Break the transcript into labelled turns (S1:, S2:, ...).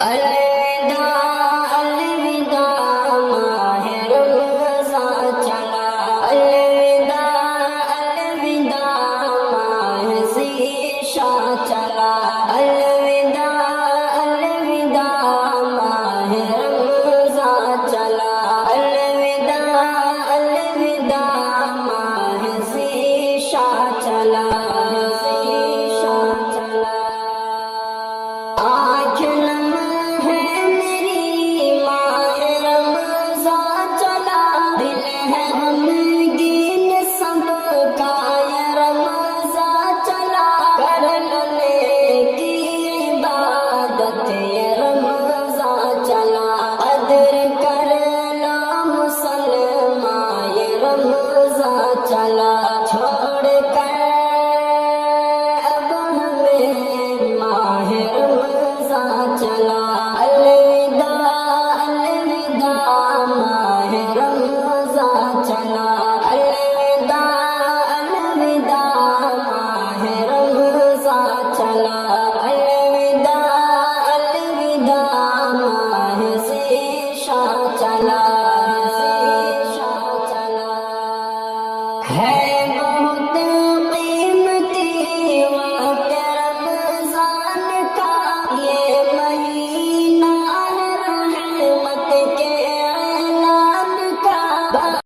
S1: الوداع الوداع ماہ رمضان چلا، الوداع الوداع ماہ ذیشاں چلا، الوداع الوداع ماہ رمضان چلا، الوداع الوداع ماہ ذیشاں چلا، ذیشاں چلا۔ آنکھ نم ہے میری ماہ رمضان چلا، دل ہے غمگین سب کا یہ رمضان چلا، کر لو نیکی عبادت یہ رمضان چلا، قدر کر لو مسلمان یہ رمضان چلا، چھوڑ کر اب ہمیں ماہ رمضان چلا۔